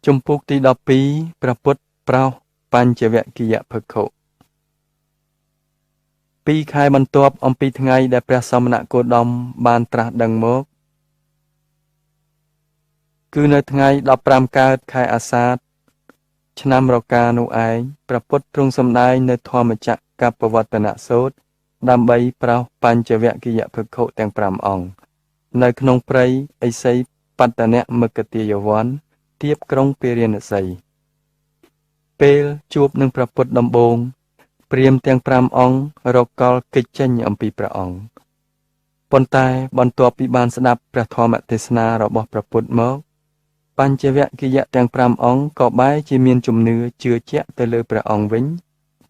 ជំពូកទី12ព្រះពុទ្ធប្រោសបញ្ចវគិយភិក្ខុ2 ខែបន្ទាប់អំពីថ្ងៃដែលព្រះសមណគោតមបានត្រាស់ដឹងមកគឺនៅថ្ងៃ15កើតខែអាសាឍឆ្នាំរកានោះឯងព្រះពុទ្ធទ្រង់សម្ដែងនៅធម្មចក្រកប្បវត្តនសូត្រដើម្បីប្រោសបញ្ចវគិយភិក្ខុទាំង5អង្គនៅក្នុងព្រៃឥសីបត្តនមគតិយវ័នទៀបក្រុងពារាណសីពេលជួបនឹងព្រះពុទ្ធដំបូងព្រាហ្មណ៍ទាំង5អង្គរកកលកិច្ចចេញអំពីព្រះអង្គប៉ុន្តែបន្ទាប់ពីបានស្ដាប់ព្រះធម្មទេសនារបស់ព្រះពុទ្ធមកបញ្ចវគិយទាំង5អង្គក៏បែរជាមានជំនឿជឿជាក់ទៅលើព្រះអង្គវិញ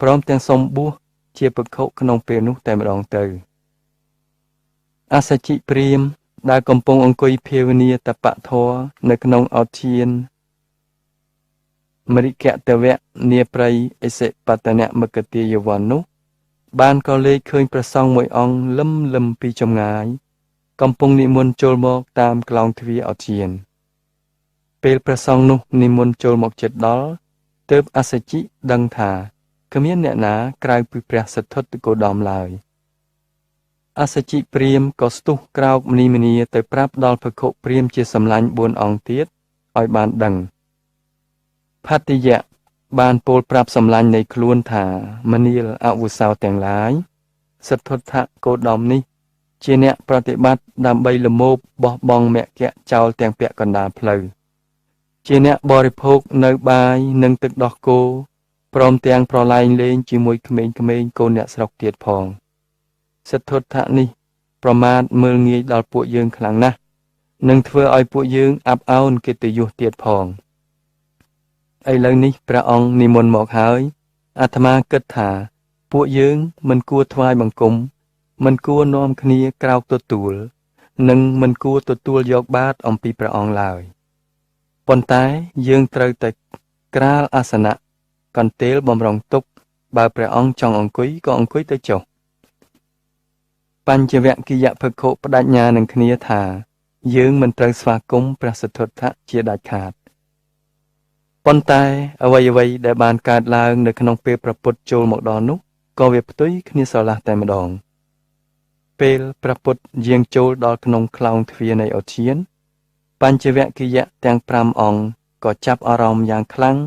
ព្រមទាំងសូមបួសជាភិក្ខុក្នុងពេលនោះតែម្ដងទៅអសជិព្រាហ្មណ៍ដែលកំពុងអង្គុយភាវនាតបធរនៅក្នុងឧទ្យានមរិគតវៈនាព្រៃឥសិបត្តនមគតិយវ័ននោះបានក៏លេចឃើញព្រះសង្ឃមួយអង្គលឹមពីចម្ងាយកំពុងនិមន្តចូលមកតាមក្លោងទ្វារឧទ្យានពេលព្រះសង្ឃនោះនិមន្តចូលមកជិតដល់ទើបអសជិដឹងថាគ្មានអ្នកណាក្រៅពីព្រះសទ្ធត្ថគោតមឡើយអសជិព្រាហ្មណ៍ក៏ស្ទុះក្រោកមនីមនីទៅប្រាប់ដល់ភិក្ខុព្រាហ្មណ៍ជាសម្លាញ់4អង្គទៀតឲ្យបានដឹងផតយៈបានពោលប្រាប់សម្លាញ់នៃខ្លួនថាមនាលអវុសោទាំងឡាយសទ្ធត្ថគោតមនេះជាអ្នកប្រតិបត្តិដើម្បីលមោបបោះបង់មគ្គចោលទាំងពាក់កណ្ដាលផ្លូវជាអ្នកបរិភោគនៅបាយនិងទឹកដោះគោព្រមទាំងប្រឡែងលេងជាមួយក្មេងៗកូនអ្នកស្រុកទៀតផងសទ្ធត្ថនេះប្រមាថមើលងាយដល់ពួកយើងខ្លាំងណាស់នឹងធ្វើឲ្យពួកយើងអាប់អោនកិត្តិយសទៀតផងឥឡូវនេះព្រះអង្គនិមន្តមកហើយអាត្មាគិតថាពួកយើងមិនគួរថ្វាយបង្គំមិនគួរនាំគ្នាក្រោកទទួលនិងមិនគួរទទួលយកបាតអំពីព្រះអង្គឡើយប៉ុន្តែយើងត្រូវតែក្រាលអាសនៈកន្ទេលបំរុងទុកបើព្រះអង្គចង់អង្គុយក៏អង្គុយទៅចុះបញ្ចវគិយភិក្ខុបដិញ្ញានឹងគ្នាថាយើងមិនត្រូវស្វាគមន៍ព្រះសទ្ធត្ថជាដាច់ខាតប៉ុន្តែអ្វីៗដែលបានកើតឡើងនៅក្នុងពេលព្រះពុទ្ធចូលមកដល់នោះក៏វាផ្ទុយគ្នាស្រឡះតែម្ដងពេលព្រះពុទ្ធយាងចូលដល់ក្នុងក្លោងទ្វារនៃឧទ្យានបញ្ចវគិយទាំង5អង្គក៏ចាប់អារម្មណ៍យ៉ាងខ្លាំង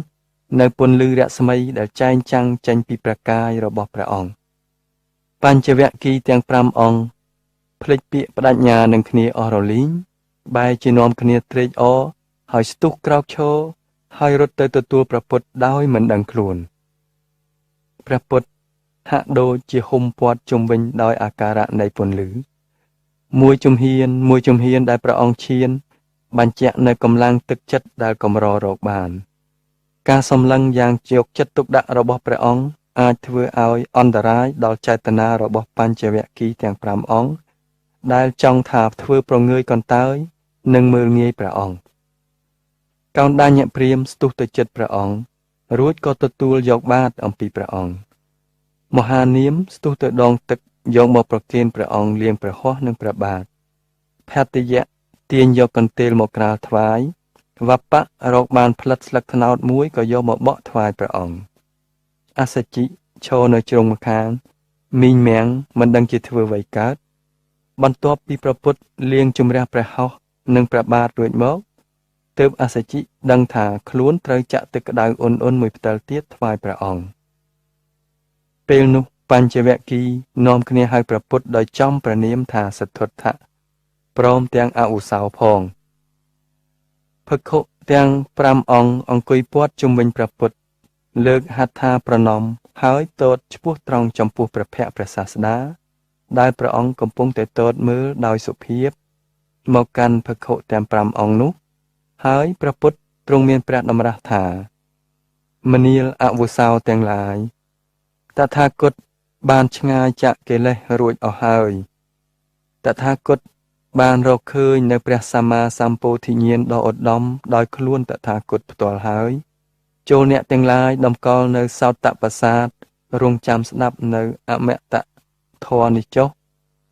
នៅពន្លឺរស្មីដែលចែងចាំងចេញពីព្រះកាយរបស់ព្រះអង្គបញ្ចវគិទាំង5អង្គភ្លេចពាក្យបដិញ្ញានឹងគ្នាអស់រលីងបែរជានាំគ្នាត្រេកអរហើយស្ទុះក្រោកឈរហើយរត់ទៅទទួលព្រះពុទ្ធដោយមិនដឹងខ្លួនព្រះពុទ្ធហាក់ដូចជាហុំព័ទ្ធជុំវិញដោយអាការៈនៃពន្លឺមួយជំហានដែលព្រះអង្គឈានបញ្ជាក់នៅកម្លាំងទឹកចិត្តដែលកម្ររកបានការសម្លឹងយ៉ាងយកចិត្តទុកដាក់របស់ព្រះអង្គអាចធ្វើឲ្យអន្តរាយដល់ចេតនារបស់បញ្ចវគិទាំង5អង្គដែលចង់ថាធ្វើប្រងើយកន្តើយនិងមើលងាយព្រះអង្គកោណ្ឌញ្ញព្រាហ្មណ៍ស្ទុះទៅចិត្តព្រះអង្គរួចក៏ទទួលយកបាតអំពីព្រះអង្គមហានាមស្ទុះទៅដងទឹកយកមកប្រគេនព្រះអង្គលាងព្រះហស្ថនិងព្រះបាទផតយៈទាញយកកន្ទេលមកក្រាលថ្វាយវបៈរកបានផ្លិតស្លឹកត្នោតមួយក៏យកមកបក់ថ្វាយព្រះអង្គអសជិឈរនៅជ្រុងម្ខាងមីងមាំងមិនដឹងជាធ្វើអ្វីកើតបន្ទាប់ពីព្រះពុទ្ធលាងជំរះព្រះហស្ថនិងព្រះបាទរួចមកទើបអសជិដឹងថាខ្លួនត្រូវចាក់ទឹកក្តៅអ៊ុនមួយផ្តិលទៀតថ្វាយព្រះអង្គពេលនោះបញ្ចវគិនាំគ្នាហៅព្រះពុទ្ធដោយចំព្រះនាមថាសទ្ធត្ថព្រមទាំងអវុសោផងភិក្ខុទាំង5អង្គអង្គុយព័ទ្ធជុំវិញព្រះពុទ្ធលើកហដ្ឋាប្រណម្យហើយទតឆ្ពោះត្រង់ចំពោះព្រះភ័ក្ត្រព្រះសាស្តាដែលព្រះអង្គកំពុងតែទតមើលដោយសុភាពមកកាន់ភិក្ខុទាំង5អង្គនោះហើយព្រះពុទ្ធទ្រង់មានព្រះតម្រាស់ថាមនាលអវុសោទាំងឡាយតថាគតបានឆ្ងាយចាកកិលេសរួចអស់ហើយតថាគតបានរកឃើញនៅព្រះសម្មាសម្ពោធិញ្ញាណដ៏ឧត្តមដោយខ្លួនតថាគតផ្ទាល់ហើយចូលអ្នកទាំងឡាយតម្កល់នៅសោតបសាទរងចាំស្ដាប់នៅអមតធម៌នេះចុះ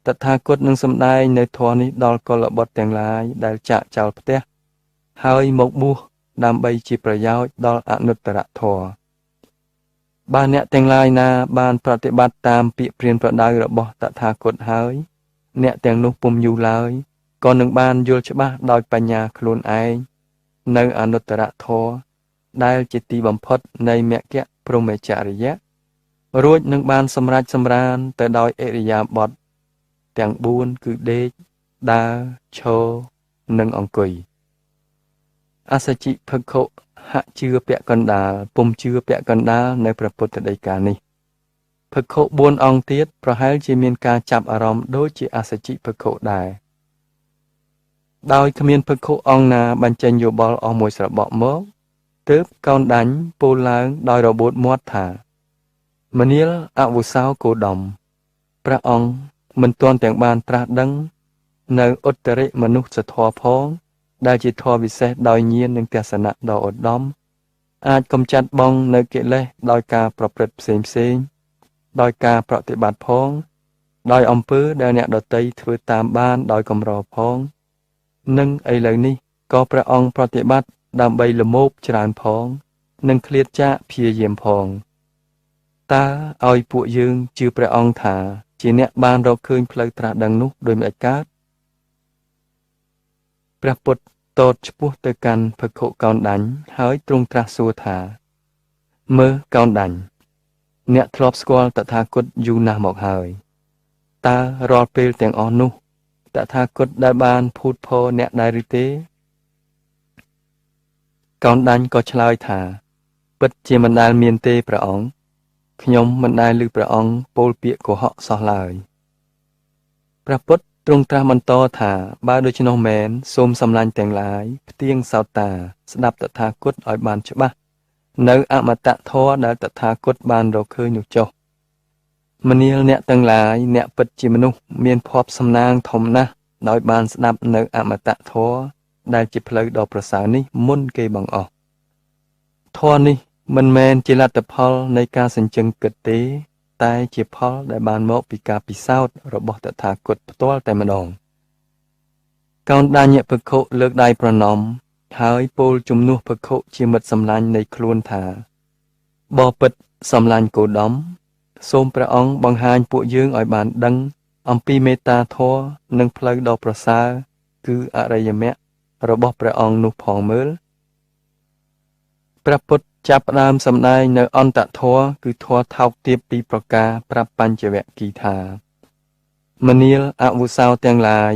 តថាគតនឹងសម្ដែងនៅធម៌នេះដល់កុលបុត្រទាំងឡាយដែលចាកចោលផ្ទះហើយមកបួស ដើម្បីជាប្រយោជន៍ដល់អនុត្តរធម៌បើអ្នកទាំងឡាយណាបានប្រតិបត្តិតាមពាក្យព្រានប្រដៅរបស់តថាគតហើយអ្នកទាំងនោះពុំយូរឡើយក៏នឹងបានយល់ច្បាស់ដោយបញ្ញាខ្លួនឯងនៅអនុត្តរធម៌ដែលជាទីបំផុតនៃមគ្គព្រហ្មចរិយៈរួចនឹងបានសម្រេចសម្រានទៅដោយអរិយាបថទាំង4គឺដេកដើរឈរនិងអង្គុយអសជិភិក្ខុហាក់ជឿពាក់កណ្ដាលពុំជឿពាក់កណ្ដាលនៅព្រះពុទ្ធដីកានេះភិក្ខុ4អង្គទៀតប្រហែលជាមានការចាប់អារម្មណ៍ដូចជាអសជិភិក្ខុដែរដោយគ្មានភិក្ខុអង្គណាបញ្ចេញយោបល់អស់មួយស្របក់មកទើបកោនដាញ់ពោលឡើងដោយរបូតមាត់ថាមនាលអវុសោគោដមព្រះអង្គមិនទាន់ទាំងបានត្រាស់ដឹងនៅឧត្តរិមនុស្សធម៌ផងដែលជាធម៌វិសេសដោយញាណនិងទស្សនៈដ៏ឧត្តមអាចកំចាត់បងនៅកិលេសដោយការប្រព្រឹត្តផ្សេងដោយការប្រតិបត្តិផងដោយអំពើដែលអ្នកដតីធ្វើតាមបានដោយកម្រផងនិងឥឡូវនេះក៏ព្រះអង្គប្រតិបត្តិដើម្បីលមោបច្រើនផងនិងឃ្លាតចាកព្យាយាមផងតើឲ្យពួកយើងជឿព្រះអង្គថាជាអ្នកបានរកឃើញផ្លូវត្រាស់ដឹងនោះដោយមិនកើតព្រះពុទ្ធតតឆ្ពោះទៅកាន់ភិក្ខុកោណ្ឌញ្ញហើយទ្រង់ត្រាស់សួរថាមើលកោណ្ឌញ្ញអ្នកធ្លាប់ស្គាល់តថាគតយូរណាស់មកហើយតើរាល់ពេលទាំងអស់នោះតថាគតដែលបានភូតភរអ្នកដែរឬទេកោណ្ឌញ្ញក៏ឆ្លើយថាពិតជាមិនដែលមានទេព្រះអង្គខ្ញុំមិនដែលឮព្រះអង្គពោលពាក្យកុហកសោះឡើយព្រះពុទ្ធទ្រង់ត្រាស់បន្តថាបើដូច្នោះមែនសូមសម្លាញ់ទាំងឡាយផ្ទៀងសោតាស្ដាប់តថាគតឲ្យបានច្បាស់នៅអមតៈធម៌ដែលតថាគតបានរកឃើញនោះចុះមនាលអ្នកទាំងឡាយអ្នកពិតជាមនុស្សមានភ័ព្វសំណាងធំណាស់ដោយបានស្ដាប់នៅអមតៈធម៌ដែលជាផ្លូវដ៏ប្រសើរនេះមុនគេបង្អស់ធម៌នេះមិនមែនជាលទ្ធផលនៃការសញ្ជឹងគិតទេតែជាផលដែលបានមកពីការពិសោធន៍របស់តថាគតផ្ទាល់តែម្ដងកោណ្ឌញ្ញភិក្ខុលើកដៃប្រណម្យហើយពោលជំនួសភិក្ខុជាមិត្តសម្លាញ់នៃខ្លួនថាបបិទ្ធសម្លាញ់គោដមសូមព្រះអង្គបង្ហាញពួកយើងឲ្យបានដឹងអំពីមេត្តាធម៌និងផ្លូវដ៏ប្រសើរគឺអរិយមគ្គរបស់ព្រះអង្គនោះផងមើលព្រះពុទ្ធចាប់ផ្ដើមសម្ដែងនៅអន្តធម៌គឺធម៌ថោកទាបពីរប្រការប្រាប់បញ្ចវគិថាមនាលអវុសោទាំងឡាយ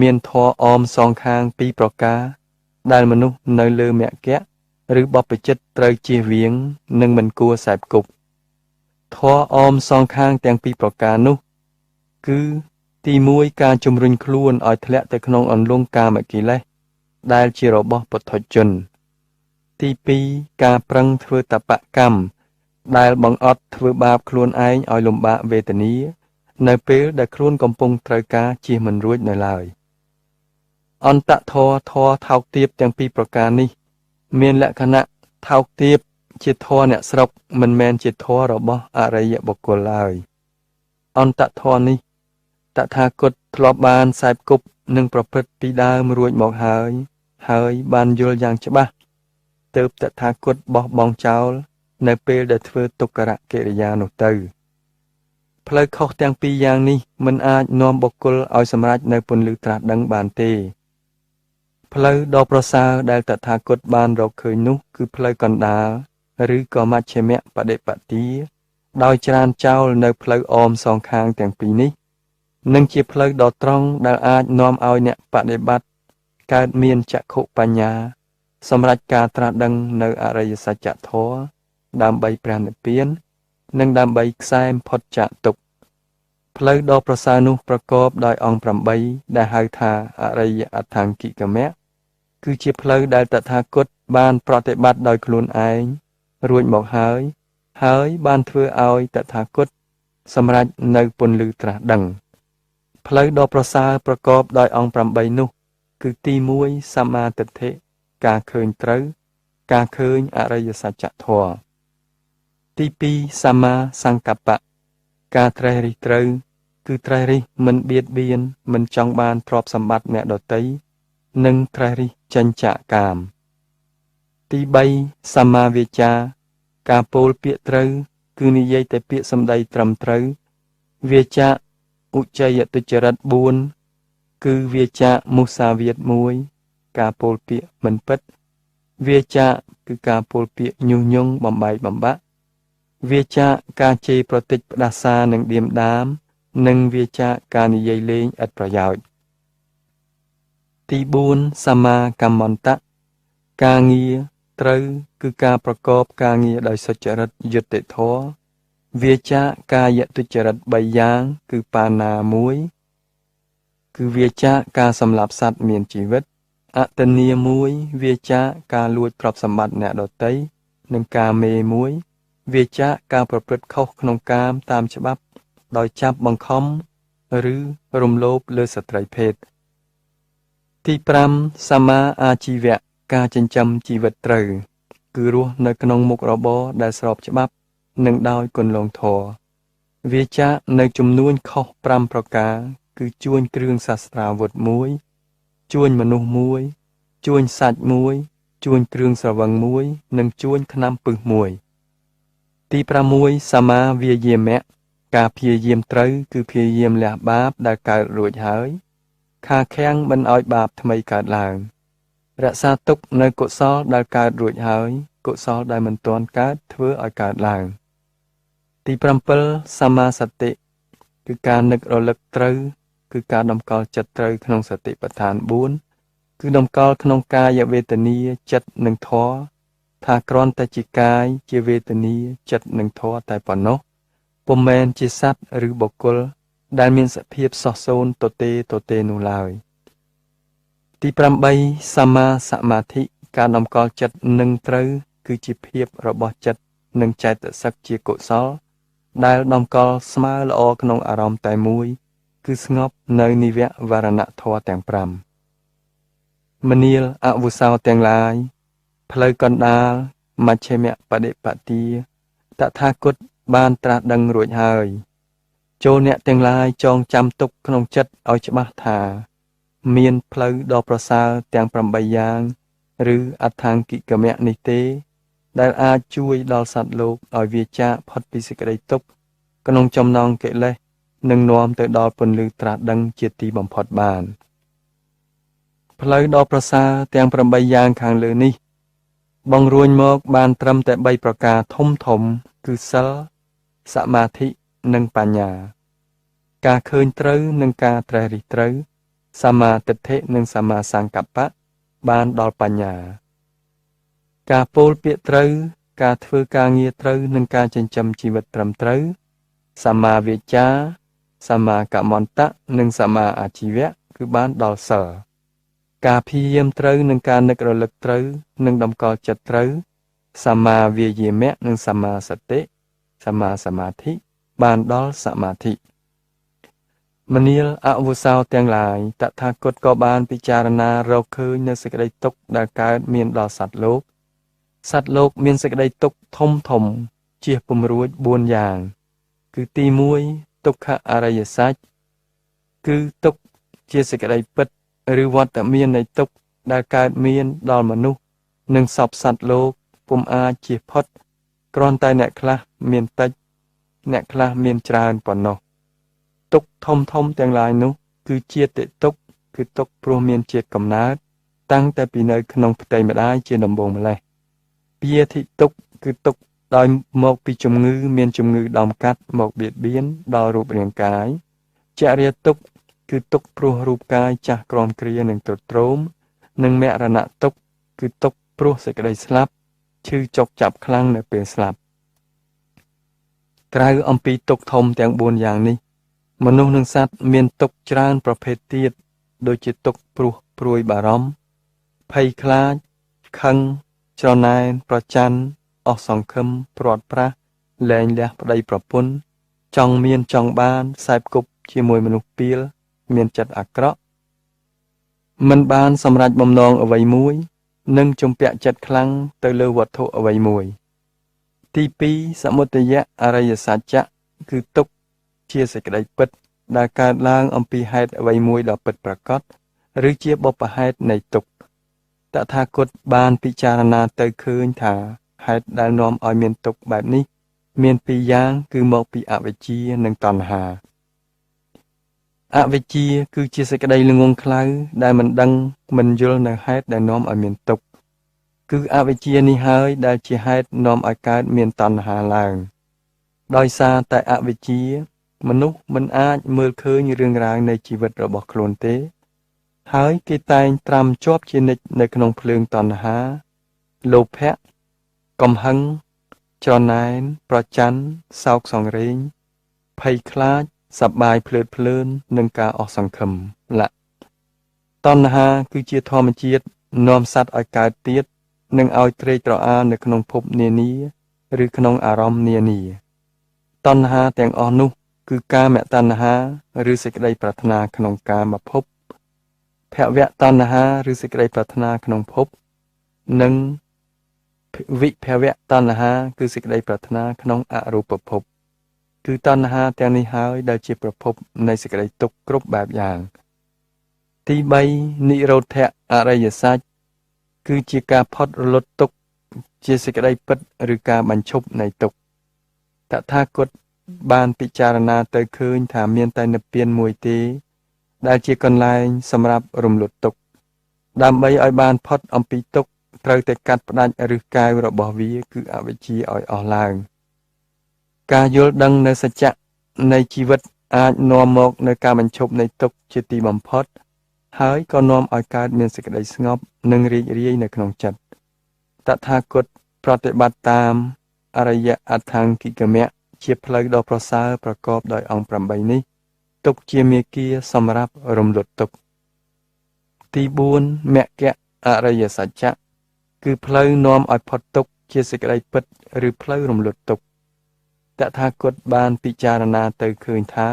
មានធម៌អមសងខាងពីរប្រការដែលមនុស្សនៅលើមគ្គឬបព្វជិតត្រូវជៀសវាងនិងមិនគួរសែបគប់ធម៌អមសងខាងទាំងពីរប្រការនោះគឺទី1ការជំរុញខ្លួនឲ្យធ្លាក់ទៅក្នុងអន្លង់កាមកិលេសដែលជារបស់ពុទ្ធជនទី2ការប្រឹងធ្វើតបកម្មដែលបង្អត់ធ្វើបាបខ្លួនឯងឲ្យលំបាកវេទនានៅពេលដែលខ្លួនកំពុងត្រូវការជៀសមិនរួចនៅឡើយអន្តធម៌ធម៌ថោកទាបទាំងពីរប្រការនេះមានលក្ខណៈថោកទាបជាធម៌អ្នកស្រុកមិនមែនជាធម៌របស់អរិយបុគ្គលឡើយអន្តធម៌នេះតថាគតធ្លាប់បានសែបគប់និងប្រព្រឹត្តពីដើមរួចមកហើយបានយល់យ៉ាងច្បាស់ទើបតថាគតបោះបង់ចោលនៅពេលដែលធ្វើទុក្ករកិរិយានោះទៅផ្លូវខុសទាំងពីរយ៉ាងនេះមិនអាចនាំបុគ្គលឲ្យសម្រេចនៅពន្លឺត្រាស់ដឹងបានទេផ្លូវដ៏ប្រសើរដែលតថាគតបានរកឃើញនោះគឺផ្លូវកណ្ដាលឬក៏មជ្ឈិមបដិបទាដោយច្រានចោលនៅផ្លូវអមសងខាងទាំងពីរនេះនិងជាផ្លូវដ៏ត្រង់ដែលអាចនាំឲ្យអ្នកបដិបត្តិកើតមានចក្ខុបញ្ញាសម្រាប់ការត្រាស់ដឹងនៅអរិយសច្ចធម៌ដើម្បីព្រះនិព្វាននិងដើម្បីខ្សែមផុតចាកទុក្ខផ្លូវដ៏ប្រសើរនោះប្រកបដោយអង្គ8ដែលហៅថាអរិយអដ្ឋង្គិកមគ្គគឺជាផ្លូវដែលតថាគតបានប្រតិបត្តិដោយខ្លួនឯងរួចមកហើយបានធ្វើឲ្យតថាគតសម្រេចនៅពន្លឺត្រាស់ដឹងផ្លូវដ៏ប្រសើរប្រកបដោយអង្គ8នោះគឺទី1សម្មាទិដ្ឋិការឃើញត្រូវការឃើញអរិយសច្ចធម៌ទី2សម្មាសង្កប្បៈការត្រេះរិះត្រូវគឺត្រេះរិះមិនបៀតបៀនមិនចង់បានទ្រព្យសម្បត្តិអ្នកដទៃនិងត្រេះរិះចិញ្ចកាម ទី3សម្មាវាចាការពោលពាក្យត្រូវគឺនិយាយតែពាក្យសម្ដីត្រឹមត្រូវវាចាឧច្ចេយទុច្ចរិត4គឺវាចាមុសាវាទ1ការពោលពាក្យមិនពិតវាចាគឺការពោលពាក្យញុះញង់បំបែកបំបាក់វាចាការជេរប្រតិចផ្ដាសានិងឌៀមដាមនិងវាចាការនិយាយលេងឥតប្រយោជន៍ទី4សម្មាកម្មន្តៈការងារត្រូវគឺការប្រកបការងារដោយសុចរិតយុត្តិធម៌វាចាកាយទុច្ចរិត3យ៉ាងគឺបាណា1គឺវាចាការសម្លាប់សត្វមានជីវិតអតនី1វាចាការលួចទ្រព្យសម្បត្តិអ្នកដទៃនិងការមេ1វាចាការប្រព្រឹត្តខុសក្នុងកាមតាមច្បាប់ដោយចាប់បង្ខំឬរំលោភលើស្ត្រីភេទទី5សម្មាអាជីវៈការចិញ្ចឹមជីវិតត្រូវគឺរស់នៅក្នុងមុខរបរដែលស្របច្បាប់និងដោយគន្លងធម៌វាចានៅចំនួនខុស5ប្រការគឺជួញគ្រឿងសាស្ត្រាវុធ1ជួញមនុស្ស1ជួញសាច់1ជួញគ្រឿងស្រវឹង1និងជួញថ្នាំពឹស1ទី6សម្មាវាយាមៈការព្យាយាមត្រូវគឺព្យាយាមលះបាបដែលកើតរួចហើយខាខាំងមិនឲ្យបាបថ្មីកើតឡើងរក្សាទុកនៅកុសលដែលកើតរួចហើយកុសលដែលមិនទាន់កើតធ្វើឲ្យកើតឡើងទី7សម្មាសតិគឺការនឹករលឹកត្រូវគឺការតម្កល់ចិត្តត្រូវក្នុងសតិប្បដ្ឋាន4គឺតម្កល់ក្នុងកាយវេទនាចិត្តនិងធម៌ថាគ្រាន់តែជាកាយជាវេទនាចិត្តនិងធម៌តែប៉ុណ្ណោះពុំមែនជាសត្វឬបុគ្គលដែលមានសភាពសោះសូន្យទទេនោះឡើយទី8សម្មាសមាធិការតម្កល់ចិត្តនឹងត្រូវគឺជាភាពរបស់ចិត្តនិងចេតសិកជាកុសលដែលតម្កល់ស្មើល្អក្នុងអារម្មណ៍តែមួយគឺស្ងប់នៅនិវវរណៈធម៌ទាំង5មនាលអវុសោទាំងឡាយផ្លូវកណ្ដាលមជ្ឈិមបដិបទាតថាគតបានត្រាស់ដឹងរួចហើយចូលអ្នកទាំងឡាយចងចាំទុកក្នុងចិត្តឲ្យច្បាស់ថាមានផ្លូវដ៏ប្រសើរទាំង8យ៉ាងឬអដ្ឋង្គិកមៈនេះទេដែលអាចជួយដល់សត្វលោកឲ្យវាចាកផុតពីសេចក្តីទុក្ខក្នុងចំណងកិលេសនិងនាំទៅដល់ពន្លឺត្រាស់ដឹងជាទីបំផុតបានផ្លូវដ៏ប្រសើរទាំង8យ៉ាងខាងលើនេះបង្រួញមកបានត្រឹមតែ3ប្រការធំគឺសិលសមាធិនិងបញ្ញាការឃើញត្រូវនិងការត្រេះរិះត្រូវសមាទិដ្ឋិនិងសមាសង្កប្បៈបានដល់បញ្ញាការពោលពាក្យត្រូវការធ្វើការងារត្រូវនិងការចិញ្ចឹមជីវិតត្រឹមត្រូវសម្មាវាចាសម្មាកមន្តៈនិងសម្មាអាជីវៈគឺបានដល់សិលការព្យាយាមត្រូវនិងការនឹករលឹកត្រូវនិងតម្កល់ចិត្តត្រូវសម្មាវាយាមៈនិងសម្មាសតិសម្មាសមាធិបានដល់សមាធិមនាលអវុសោទាំងឡាយតថាគតក៏បានពិចារណារកឃើញនៅសេចក្តីទុក្ខដែលកើតមានដល់សត្វលោកមានសេចក្តីទុក្ខធំជៀសពំរួច4យ៉ាងគឺទី1ទុក្ខអរិយសច្ចគឺទុក្ខជាសេចក្តីពិតឬវត្តមាននៃទុក្ខដែលកើតមានដល់មនុស្សនិងសពសត្វលោកពុំអាចជៀសផុតគ្រាន់តែអ្នកខ្លះមានតិចអ្នកខ្លះមានច្រើនប៉ុណ្ណោះទុក្ខធំទាំងឡាយនោះគឺជាតិទុក្ខគឺទុក្ខព្រោះមានជាតិកំណើតតាំងតែពីនៅក្នុងផ្ទៃម្ដាយជាដំបូងម្ល៉េះពាធិទុក្ខគឺទុក្ខដោយមកពីជំងឺមានជំងឺដំកាត់មកបៀតបៀនដល់រូបរាងកាយចរិយាទុក្ខគឺទុក្ខព្រោះរូបកាយចាស់ក្រមគ្រានិងទ្រុឌទ្រោមនិងមរណៈទុក្ខគឺទុក្ខព្រោះសេចក្តីស្លាប់ឈឺចុកចាប់ខ្លាំងនៅពេលស្លាប់ក្រៅអំពីទុក្ខធំទាំង4យ៉ាងនេះមនុស្សនិងសត្វមានទុក្ខច្រើនប្រភេទទៀតដូចជាទុក្ខព្រោះព្រួយបារម្ភភ័យខ្លាចខឹងច្រណែនប្រច័ណ្ឌអស់សង្ឃឹមព្រាត់ប្រាសលែងលះប្តីប្រពន្ធចង់មានចង់បានខ្សែគប់ជាមួយមនុស្សពាលមានចិត្តអាក្រក់មិនបានសម្រេចបំណងអ្វីមួយនិងជំពាក់ចិត្តខ្លាំងទៅលើវត្ថុអ្វីមួយទី2សមុទយៈអរិយសច្ចៈគឺទុក្ខជាសេចក្តីពិតដែលកើតឡើងអំពីហេតុអ្វីមួយដ៏ពិតប្រាកដឬជាបុព្វហេតុនៃទុក្ខ តថាគតបានពិចារណាទៅឃើញថាហេតុដែលនាំឲ្យមានទុក្ខបែបនេះមានពីរយ៉ាងគឺមកពីអវិជ្ជានិងតណ្ហាអវិជ្ជាគឺជាសេចក្តីល្ងង់ខ្លៅដែលមិនដឹងមិនយល់នៅហេតុដែលនាំឲ្យមានទុក្ខគឺអវិជ្ជានេះហើយដែលជាហេតុនាំឲ្យកើតមានតណ្ហាឡើងដោយសារតែអវិជ្ជាមនុស្សមិនអាចមើលឃើញរឿងរ៉ាវនៃជីវិតរបស់ខ្លួនទេហើយគេតែងត្រាំជាប់ជានិច្ចនៅក្នុងភ្លើងតណ្ហាលោភៈកំហឹងច្រណែនប្រច័ណ្ឌសោកសង្រេងភ័យខ្លាចសប្បាយភ្លើតភ្លើននិងការអស់សង្ឃឹមតណ្ហាគឺជាធម្មជាតិនាំសត្វឲ្យកើតទៀតនិងឲ្យត្រេកត្រអាលនៅក្នុងភពនានាឬក្នុងអារម្មណ៍នានាតណ្ហាទាំងអស់នោះគឺកាមតណ្ហាឬសេចក្តីប្រាថ្នាក្នុងកាមភពភវតណ្ហាឬសេចក្តីប្រាថ្នាក្នុងភពនិងវិភវតណ្ហាគឺសេចក្តីប្រាថ្នាក្នុងអរូបភពគឺតណ្ហាទាំងនេះហើយដែលជាប្រភពនៃសេចក្តីទុក្ខគ្រប់បែបយ៉ាងទី3និរោធៈអរិយសច្ចគឺជាការផុតរលត់ទុក្ខជាសេចក្តីពិតឬការបញ្ឈប់នៃទុក្ខតថាគតបានពិចារណាទៅឃើញថាមានតែនិព្វានមួយទេដែលជាកន្លែងសម្រាប់រំលត់ទុក្ខដើម្បីឲ្យបានផុតអំពីទុក្ខត្រូវតែកាត់ផ្ដាច់ឫសកែវរបស់វាគឺអវិជ្ជាឲ្យអស់ឡើងការយល់ដឹងនៅសច្ចៈនៃជីវិតអាចនាំមកនៅការបញ្ឈប់នៃទុក្ខជាទីបំផុតហើយក៏នាំឲ្យកើតមានសេចក្តីស្ងប់និងរីករាយនៅក្នុងចិត្តតថាគតប្រតិបត្តិតាមអរិយអដ្ឋង្គិកមៈជាផ្លូវដ៏ប្រសើរប្រកបដោយអង្គ8នេះទុក្ខជាមាគ៌ាសម្រាប់រំលត់ទុក្ខទី4មគ្គអរិយសច្ចៈគឺផ្លូវនាំឲ្យផុតទុក្ខជាសេចក្តីពិតឬផ្លូវរំលត់ទុក្ខតថាគតបានពិចារណាទៅឃើញថា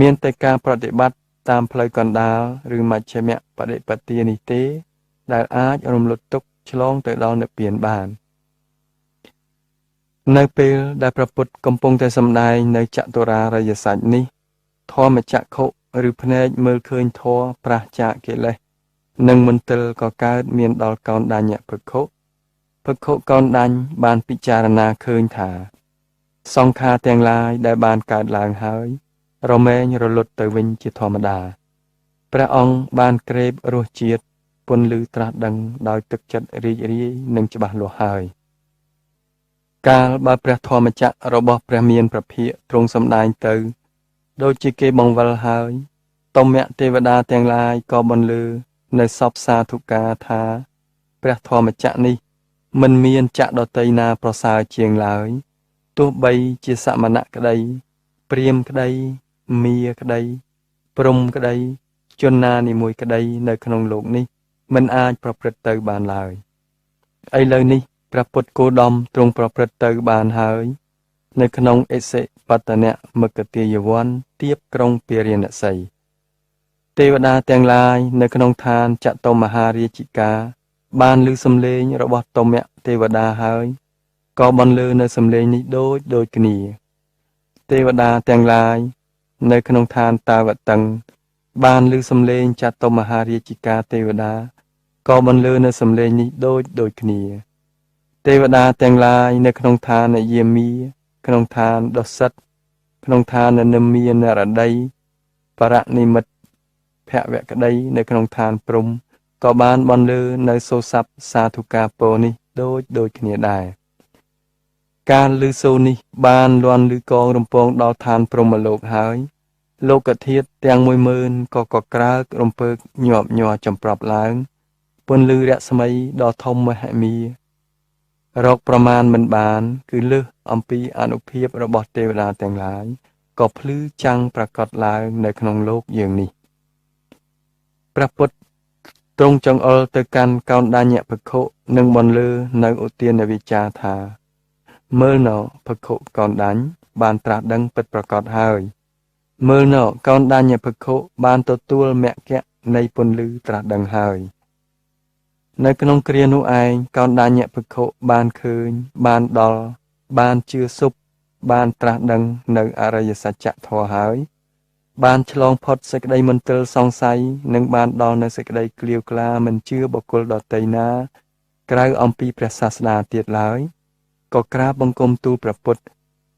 មានតែការប្រតិបត្តិតាមផ្លូវកណ្ដាលឬមជ្ឈិមបដិបទានេះទេដែលអាចរំលត់ទុក្ខឆ្លងទៅដល់និព្វានបាននៅពេលដែលព្រះពុទ្ធកំពុងតែសម្ដែងនៅចតុរារិយសច្ចនេះធម្មចក្ខុឬភ្នែកមើលឃើញធម៌ប្រះចាកកិលេសនិងមន្ទិលក៏កើតមានដល់កោណ្ឌញ្ញភិក្ខុកោណ្ឌញ្ញបានពិចារណាឃើញថាសង្ខារទាំងឡាយដែលបានកើតឡើងហើយរមែងរលត់ទៅវិញជាធម្មតាព្រះអង្គបានក្រេបរសជាតិពន្លឺត្រាស់ដឹងដោយទឹកចិត្តរីករាយនិងច្បាស់លាស់ហើយកាលបើព្រះធម្មចក្ររបស់ព្រះមានព្រះភិក្ខទ្រង់សម្ដែងទៅដូចជាគេបង្វិលហើយតមៈទេវតាទាំងឡាយក៏បន្លឺនៅសពសាធុការថាព្រះធម្មចក្រនេះមិនមានចក្រដតីណាប្រសើរជាងឡើយទោះបីជាសមណៈក្តីព្រាហ្មណ៍ក្តីមាក្តីព្រហ្មក្តីជនណានីមួយក្តីនៅក្នុងលោកនេះមិនអាចប្រព្រឹត្តទៅបានឡើយឥឡូវនេះព្រះពុទ្ធគោតមទ្រង់ប្រព្រឹត្តទៅបានហើយនៅក្នុងអិសិបតនៈមគតិយវ័នទៀបក្រុងពារាណសីទេវតាទាំងឡាយនៅក្នុងឋានចតុមហារាជិកាបានឮសំឡេងរបស់តមៈទេវតាហើយក៏បន្លឺនៅសំឡេងនេះដូចគ្នាទេវតាទាំងឡាយនៅក្នុងឋានតាវតឹងបានឮសំឡេងចតុមហារាជិកាទេវតាក៏បន្លឺនៅសំឡេងនេះដូចគ្នាទេវតាទាំងឡាយនៅក្នុងឋានយាមីក្នុងឋានដុសិតក្នុងឋាននិមមានរដីបរនិមិត្តភវក្តីនៅក្នុងឋានព្រំក៏បានបន្លឺនៅសូរស័ព្ទសាធុការពោនេះដូចគ្នាដែរការឮសូរនេះបានលាន់ឮកងរំពងដល់ឋានព្រហ្មលោកហើយលោកធាតុទាំង 10000 ក៏ក្រើករំពើកញាប់ញ័រចម្ប្រាប់ឡើងពន្លឺរស្មីដ៏ធំមហិមារកប្រមាណមិនបានគឺលើសអំពីអនុភាពរបស់ទេវតាទាំងឡាយក៏ភ្លឺចាំងប្រកបឡើងនៅក្នុងលោកយើងនេះព្រះពុទ្ធទ្រង់ចង្អុលទៅកាន់កោណ្ឌញ្ញភិក្ខុនិងបន្លឺនៅឧទានវិចារថាមើលណោភិក្ខុកោណ្ឌញ្ញបានត្រាស់ដឹងពិតប្រាកដហើយមើលណោកោណ្ឌញ្ញភិក្ខុបានទទួលមគ្គនៃពន្លឺត្រាស់ដឹងហើយនៅក្នុងគ្រានោះឯងកោណ្ឌញ្ញភិក្ខុបានឃើញបានដល់បានជឿសុបបានត្រាស់ដឹងនៅអរិយសច្ចធម៌ហើយ បានឆ្លងផុតសេចក្តីមន្ទិលសង្ស័យនិងបានដល់នូវសេចក្តីក្លៀវក្លាមិនជឿបុគ្គលដទៃណាក្រៅអំពីព្រះសាស្តាទៀតឡើយក៏ក្រាបបង្គំទូលព្រះពុទ្ធ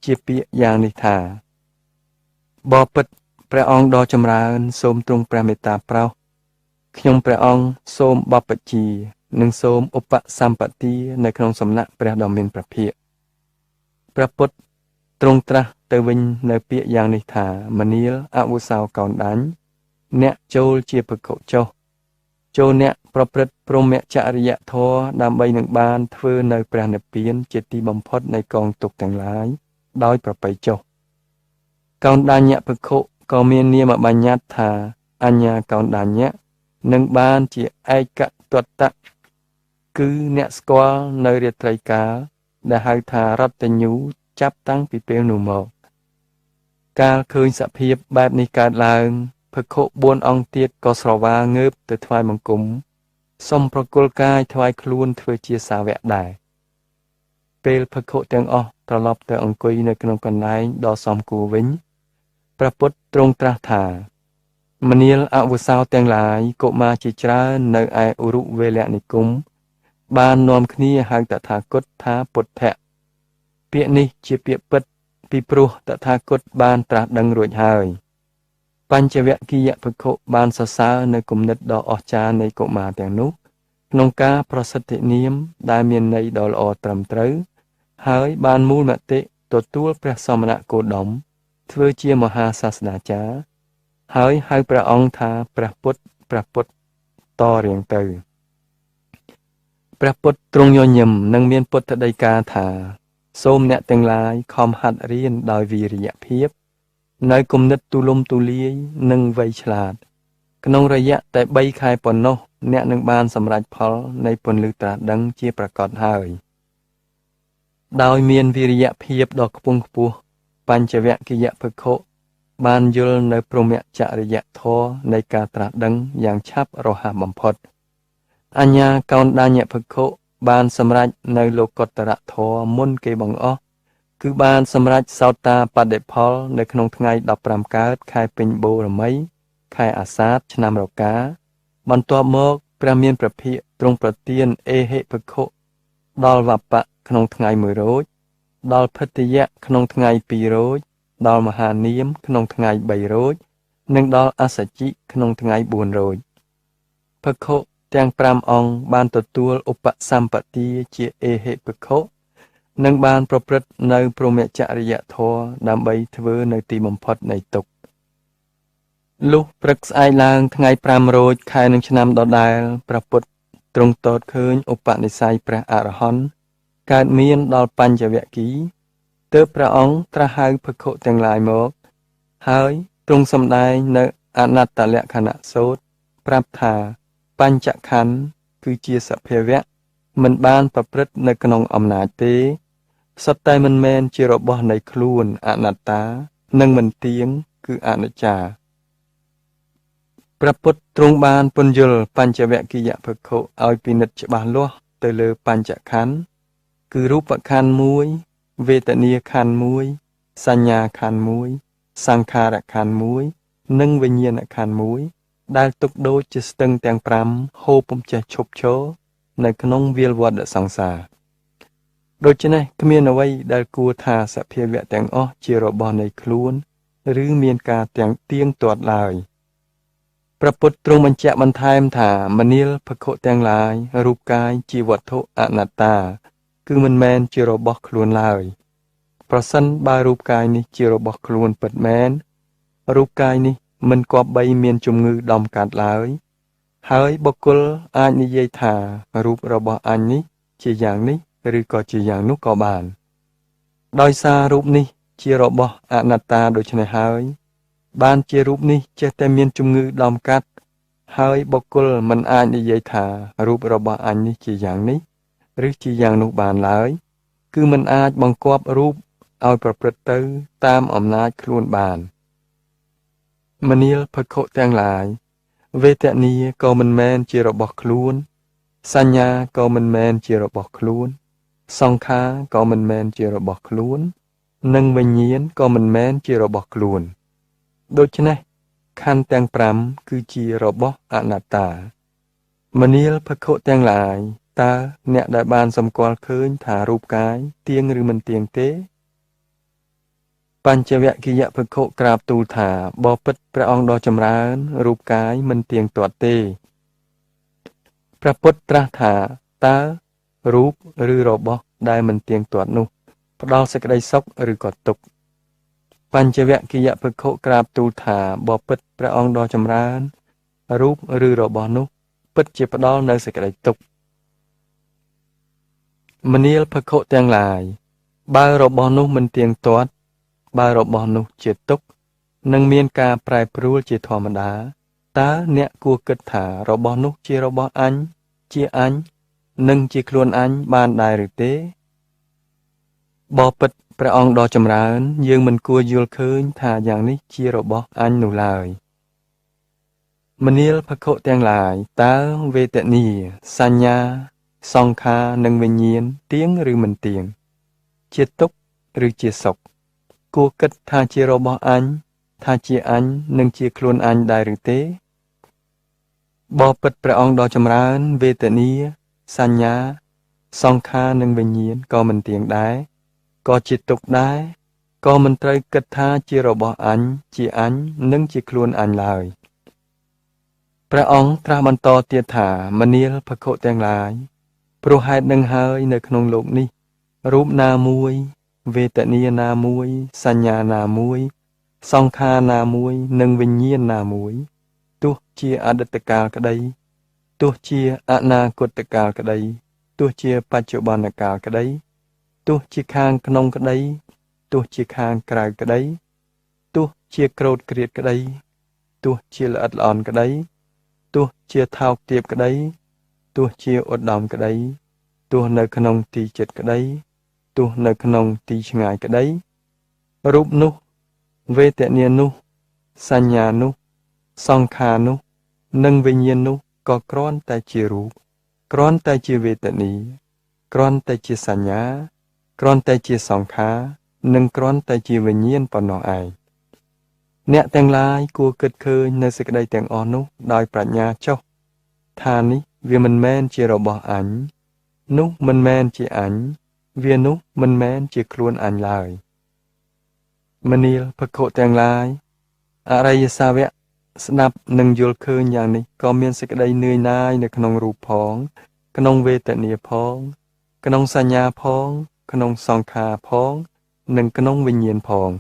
ជាពាក្យយ៉ាងនេះថាបបិទ្ធព្រះអង្គដ៏ចម្រើនសូមទ្រង់ព្រះមេត្តាប្រោសខ្ញុំព្រះអង្គសូមបព្វជិនិងសូមឧបសម្បទានៅក្នុងសំណាក់ព្រះដ៏មានព្រះភិក្ខព្រះពុទ្ធទ្រង់ត្រាស់ទៅវិញនៅពាក្យយ៉ាងនេះថាមនាលអវុសោកោណ្ដាញ់អ្នកចូលជាភិក្ខុចុះចូលអ្នកប្រព្រឹត្តព្រហ្មចរិយធម៌ដើម្បីនឹងបានធ្វើនៅព្រះនិព្វានជាទីបំផុតនៃកងទុក្ខទាំងឡាយដោយប្រពៃចុះកោណ្ដាញញ្ញភិក្ខុក៏មាននាមបញ្ញត្តិថាអញ្ញាកោណ្ដាញញ្ញនឹងបានជាឯកតតៈគឺអ្នកស្គាល់នៅរាត្រីកាលដែលហៅថារតញ្ញូចាប់តាំងពីពេលនោះមកកាលឃើញសភាពបែបនេះកើតឡើងភិក្ខុ4អង្គទៀតក៏ស្រវាងើបទៅថ្វាយបង្គំសុំប្រគល់កាយថ្វាយខ្លួនធ្វើជាសាវកដែរពេលភិក្ខុទាំងអស់ត្រឡប់ទៅអង្គុយនៅក្នុងកន្លែងដ៏សមគួរវិញព្រះពុទ្ធទ្រង់ត្រាស់ថាមនាលអវុសោទាំងឡាយកុមារជាច្រើននៅឯឧរុវេលនិគមបាននាំគ្នាហៅតថាគតថាពុទ្ធៈពាក្យនេះជាពាក្យពិតពីព្រោះតថាគតបានត្រាស់ដឹងរួចហើយបញ្ចវគិយភិក្ខុបានសរសើរនៅគំនិតដ៏អស្ចារ្យនៃកុមារទាំងនោះក្នុងការប្រសិទ្ធនាមដែលមានន័យដ៏ល្អត្រឹមត្រូវហើយបានមូលមតិទទួលព្រះសមណគោតមធ្វើជាមហាសាស្ត្រាចារ្យហើយហៅព្រះអង្គថាព្រះពុទ្ធតរៀងទៅព្រះពុទ្ធទ្រង់ញញឹមនិងមានពុទ្ធដីកាថាសូមអ្នកទាំងឡាយខំហាត់រៀនដោយវិរិយភាពនៅគំនិតទូលំទូលាយនិងវៃឆ្លាតក្នុងរយៈតែ3ខែប៉ុណ្ណោះអ្នកនឹងបានសម្រេចផលនៃពន្លឺត្រាស់ដឹងជាប្រកបហើយដោយមានវិរិយភាពដ៏ខ្ពង់ខ្ពស់បញ្ចវគិយភិក្ខុបានយល់នៅព្រហ្មចរិយធម៌នៃការត្រាស់ដឹងយ៉ាងឆាប់រហ័សបំផុតអញ្ញាកោណ្ដាញញ្ញភិក្ខុបានសម្រេចនៅលោកុត្តរធម៌មុនគេបង្អស់គឺបានសម្រេចសោតាបត្តផលនៅក្នុងថ្ងៃ15កើតខែពេញបូរមីខែអាសាឍឆ្នាំរកាបន្ទាប់មកព្រះមានព្រះភិក្ខទ្រង់ប្រទានអេហិភិក្ខុដល់វបៈក្នុងថ្ងៃ1រោចដល់ភិទ្ធយៈក្នុងថ្ងៃ2រោចដល់មហានាមក្នុងថ្ងៃ3រោចនិងដល់អសជិក្នុងថ្ងៃ4រោចភិក្ខុទាំង5អង្គបានទទួលឧបសម្បទាជាអេហិភិក្ខុនិងបានប្រព្រឹត្តនៅព្រហ្មចរិយធម៌ដើម្បីធ្វើនៅទីបំផុតនៃទុក្ខលុះព្រឹកស្អែកឡើងថ្ងៃ5រោចខែនឹងឆ្នាំដដែលព្រះពុទ្ធទ្រង់ទតឃើញឧបនិស្ស័យព្រះអរហន្តកើតមានដល់បញ្ចវគិទើបព្រះអង្គត្រាស់ហៅភិក្ខុទាំងឡាយមកហើយទ្រង់សម្ដែងនៅអនត្តលក្ខណៈសូត្រប្រាប់ថាបញ្ចខណ្ឌគឺជាសភាវៈមិនបានប្រព្រឹត្តនៅក្នុងអំណាចទេសុទ្ធតែមិនមែនជារបស់នៃខ្លួនអនត្តានិងមិនទៀងគឺអនិច្ចាព្រះពុទ្ធទ្រង់បានពន្យល់បញ្ចវគិយភិក្ខុឲ្យពិនិត្យច្បាស់លាស់ទៅលើបញ្ចខណ្ឌគឺរូបខណ្ឌ1វេទនាខណ្ឌ1សញ្ញាខណ្ឌ1សង្ខារខណ្ឌ1និងវិញ្ញាណខណ្ឌ1ដែលទុកដូចជាស្ទឹងទាំង5ហូរពុំចេះឈប់ឈរនៅក្នុងវាលវដ្តសង្សារដូច្នេះគ្មានអ្វីដែលគួរថាសភាវៈទាំងអស់ជារបស់នៃខ្លួនឬមានការទាំងទៀងទាត់ឡើយព្រះពុទ្ធទ្រង់បញ្ជាក់បន្ថែមថាមនាលភិក្ខុទាំងឡាយរូបកាយជាវត្ថុអនត្តាគឺមិនមែនជារបស់ខ្លួនឡើយប្រសិនបើរូបកាយនេះជារបស់ខ្លួនពិតមែនរូបកាយនេះមិនគប្បីមានជំងឺដំកាត់ឡើយហើយបុគ្គលអាចនិយាយថារូបរបស់អញនេះជាយ៉ាងនេះឬក៏ជាយ៉ាងនោះក៏បានដោយសាររូបនេះជារបស់អនត្តាដូច្នេះហើយបានជារូបនេះចេះតែមានជំងឺដំកាត់ហើយបុគ្គលមិនអាចនិយាយថារូបរបស់អញនេះជាយ៉ាងនេះឬជាយ៉ាងនោះបានឡើយគឺមិនអាចបង្គាប់រូបឲ្យប្រព្រឹត្តទៅតាមអំណាចខ្លួនបានមនាលភិក្ខុទាំងឡាយវេទនាក៏មិនមែនជារបស់ខ្លួនសញ្ញាក៏មិនមែនជារបស់ខ្លួនសង្ខារក៏មិនមែនជារបស់ខ្លួននិងវិញ្ញាណក៏មិនមែនជារបស់ខ្លួនដូច្នេះ ខណ្ឌទាំង5គឺជារបស់អនត្តាមនាលភិក្ខុទាំងឡាយតើអ្នកដែលបានសម្គាល់ឃើញថារូបកាយទៀងឬមិនទៀងទេបញ្ចវគិយភិក្ខុក្រាបទូលថាបបិទ្ធព្រះអង្គដ៏ចម្រើនរូបកាយមិនទៀងទាត់ទេព្រះពុទ្ធត្រាស់ថាតើរូបឬរបស់ដែលមិនទៀងទាត់នោះផ្ដល់សេចក្តីសុខឬក៏ទុក្ខបញ្ចវគិយភិក្ខុក្រាបទូលថាបបិទ្ធព្រះអង្គដ៏ចម្រើនរូបឬរបស់នោះពិតជាផ្ដល់នៅសេចក្តីទុក្ខមនាលភិក្ខុទាំងឡាយបើរបស់នោះមិនទៀងទាត់បើរបស់នោះជាទុក្ខនឹងមានការប្រែប្រួលជាធម្មតាតើអ្នកគួរគិតថារបស់នោះជារបស់អញជាអញនិងជាខ្លួនអញបានដែរឬទេបបិទ្ធព្រះអង្គដ៏ចម្រើនយើងមិនគួរយល់ឃើញថាយ៉ាងនេះជារបស់អញនោះឡើយមនាលភិក្ខុទាំងឡាយតើវេទនាសញ្ញាសង្ខារនិងវិញ្ញាណទៀងឬមិនទៀងជាទុក្ខឬជាសុខគួរគិតថាជារបស់អញថាជាអញនិងជាខ្លួនអញដែរឬទេបបិទ្ធព្រះអង្គដ៏ចម្រើនវេទនាសញ្ញាសង្ខារនិងវិញ្ញាណក៏មិនទៀងដែរក៏ជាទុក្ខដែរក៏មិនត្រូវគិតថាជារបស់អញជាអញនិងជាខ្លួនអញឡើយព្រះអង្គត្រាស់បន្តទៀតថាមនាលភិក្ខុទាំងឡាយព្រោះហេតុនឹងហើយនៅក្នុងលោកនេះរូបណាមួយវេទនាណាមួយសញ្ញាណាមួយសង្ខារណាមួយនិងវិញ្ញាណណាមួយទោះជាអតីតកាលក្តីទោះជាអនាគតកាលក្តីទោះជាបច្ចុប្បន្នកាលក្តីទោះជាខាងក្នុងក្តីទោះជាខាងក្រៅក្តីទោះជាក្រោតក្រៀតក្តីទោះជាល្អិតល្អន់ក្តីទោះជាថោកទាបក្តីទោះជាឧត្តមក្តីទោះនៅក្នុងទីជិតក្តីទោះនៅក្នុងទីឆ្ងាយក្តីរូបនោះវេទនានោះសញ្ញានោះសង្ខារនោះនិងវិញ្ញាណនោះក៏គ្រាន់តែជារូបគ្រាន់តែជាវេទនាគ្រាន់តែជាសញ្ញាគ្រាន់តែជាសង្ខារនិងគ្រាន់តែជាវិញ្ញាណប៉ុណ្ណោះឯងអ្នកទាំងឡាយគួរគិតឃើញនៅសេចក្តីទាំងអស់នោះដោយប្រាជ្ញាចុះថានេះវាមិនមែនជារបស់អញនោះមិនមែនជាអញវានោះមិនមែនជាខ្លួនអញឡើយមនាលភិក្ខុទាំងឡាយអរិយសាវកស្ដាប់និងយល់ឃើញយ៉ាងនេះក៏មានសេចក្តីនឿយណាយនៅក្នុងរូបផងក្នុងវេទនាផងក្នុងសញ្ញាផងក្នុងសង្ខារផងនិងក្នុងវិញ្ញាណផង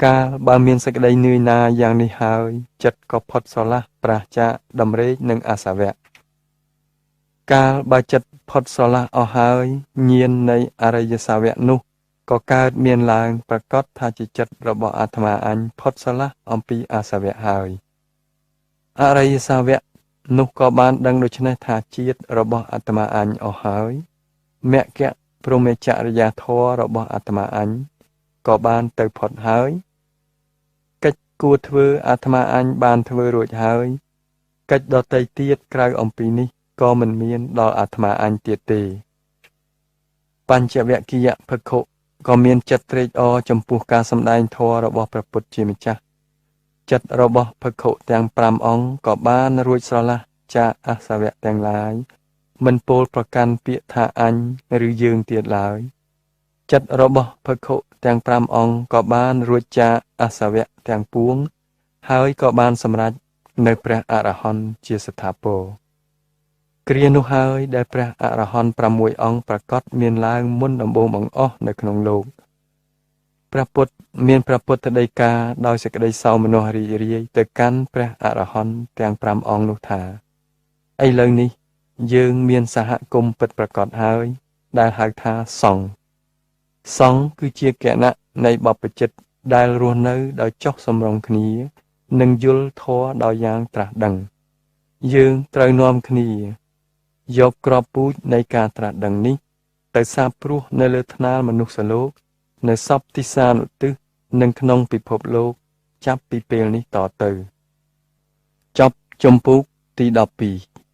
កាលបើមានសេចក្តីនឿយណាយយ៉ាងនេះហើយចិត្តក៏ផុតស្រឡះប្រាសចាកដំរេកនិងអាសវៈកាលបើចិត្តផុតស្រឡះអស់ហើយញាណនៃអរិយសាវកនោះក៏កើតមានឡើងប្រកាសថាជាចិត្តរបស់អាត្មាអញផុតស្រឡះអំពីអាសវៈហើយអរិយសាវកនោះក៏បានដឹងដូច្នេះថាជាតិរបស់អាត្មាអញអស់ហើយមគ្គព្រហ្មចរិយាធម៌របស់អាត្មាអញក៏បានទៅផុតហើយកិច្ចគួរធ្វើអាត្មាអញបានធ្វើរួចហើយកិច្ចដទៃទៀតក្រៅអំពីនេះក៏មិនមានដល់អាត្មាអញទៀតទេបញ្ចវគិយភិក្ខុក៏មានចិត្តត្រេកអរចំពោះការសម្ដែងធម៌របស់ព្រះពុទ្ធជាម្ចាស់ចិត្តរបស់ភិក្ខុទាំង5អង្គក៏បានរួចស្រឡះចាកអាសវៈទាំងឡាយមិនពោលប្រកាន់ពាក្យថាអញឬយើងទៀតឡើយចិត្តរបស់ភិក្ខុទាំង5អង្គក៏បានរួចចាកអាសវៈទាំងពួងហើយក៏បានសម្រេចនៅព្រះអរហន្តជាស្ថាពរគ្រានោះហើយដែលព្រះអរហន្ត6អង្គប្រកាសមានឡើងមុនដំបូងបង្អស់នៅក្នុងលោកព្រះពុទ្ធមានព្រះពុទ្ធដីកាដោយសេចក្តីសោមនស្សរីករាយទៅកាន់ព្រះអរហន្តទាំង5អង្គនោះថាឥឡូវនេះយើងមានសហគមន៍ពិតប្រាកដហើយដែលហៅថាសង្ឃសង្ឃគឺជាគណៈនៃបព្វជិតដែលរស់នៅដោយចុះសម្រុងគ្នានិងយល់ធម៌ដោយយ៉ាងត្រាស់ដឹងយើងត្រូវនាំគ្នាយកក្របពូជនៃការត្រាស់ដឹងនេះទៅសាបព្រោះនៅលើថ្នាលមនុស្សលោកនៅសពទិសានុទិសនិងក្នុងពិភពលោកចាប់ពីពេលនេះតទៅចប់ជំពូកទី12